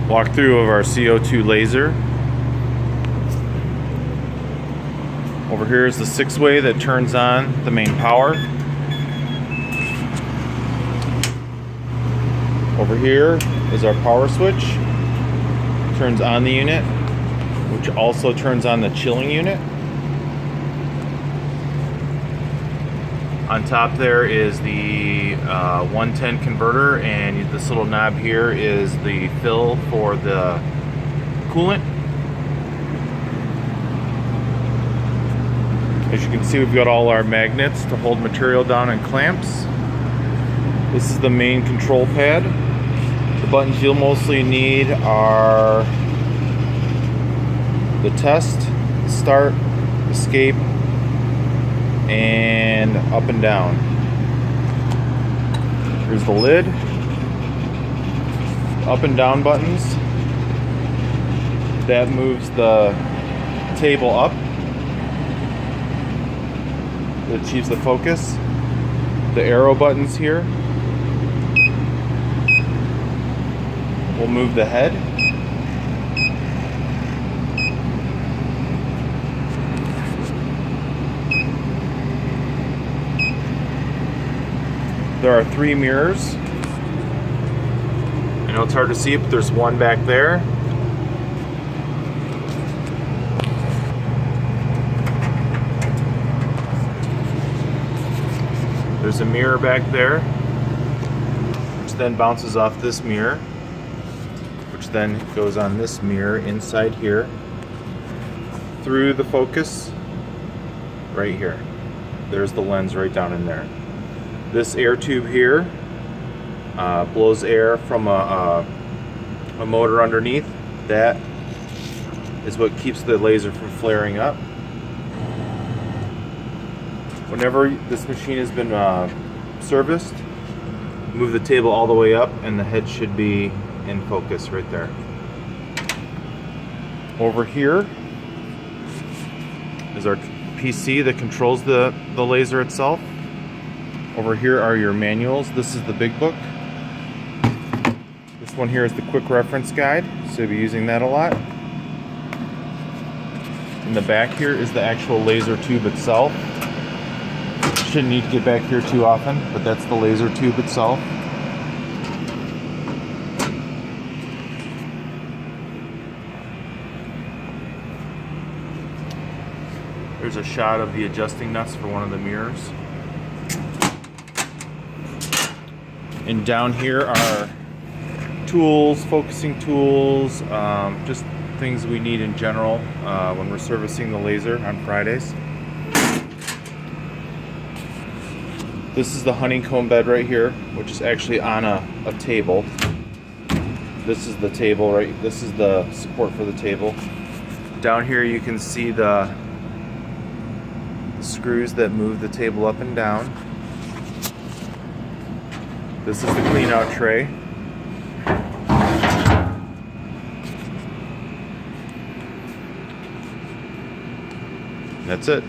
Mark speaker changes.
Speaker 1: Walkthrough of our CO2 laser. Over here is the 6-way that turns on the main power. Over here is our power switch. Turns on the unit, which also turns on the chilling unit. On top there is the 110 converter, and this little knob here is the fill for the coolant. As you can see, we've got all our magnets to hold material down and clamps. This is the main control pad. The buttons you'll mostly need are the test, start, escape, and up and down. Here's the lid. Up and down buttons. That moves the table up. It achieves the focus. The arrow buttons here will move the head. There are 3 mirrors. I know it's hard to see, but there's one back there. There's a mirror back there, which then bounces off this mirror, which then goes on this mirror inside here, through the focus, right here. There's the lens right down in there. This air tube here blows air from a motor underneath. That is what keeps the laser from flaring up. Whenever this machine has been serviced, move the table all the way up and the head should be in focus right there. Over here is our PC that controls the laser itself. Over here are your manuals. This is the big book. This one here is the quick reference guide, so you'll be using that a lot. In the back here is the actual laser tube itself. Shouldn't need to get back here too often, but that's the laser tube itself. There's a shot of the adjusting nuts for one of the mirrors. And down here are tools, focusing tools, just things we need in general when we're servicing the laser on Fridays. This is the honeycomb bed right here, which is actually on a table. This is the table, right? This is the support for the table. Down here you can see the screws that move the table up and down. This is the clean out tray. That's it.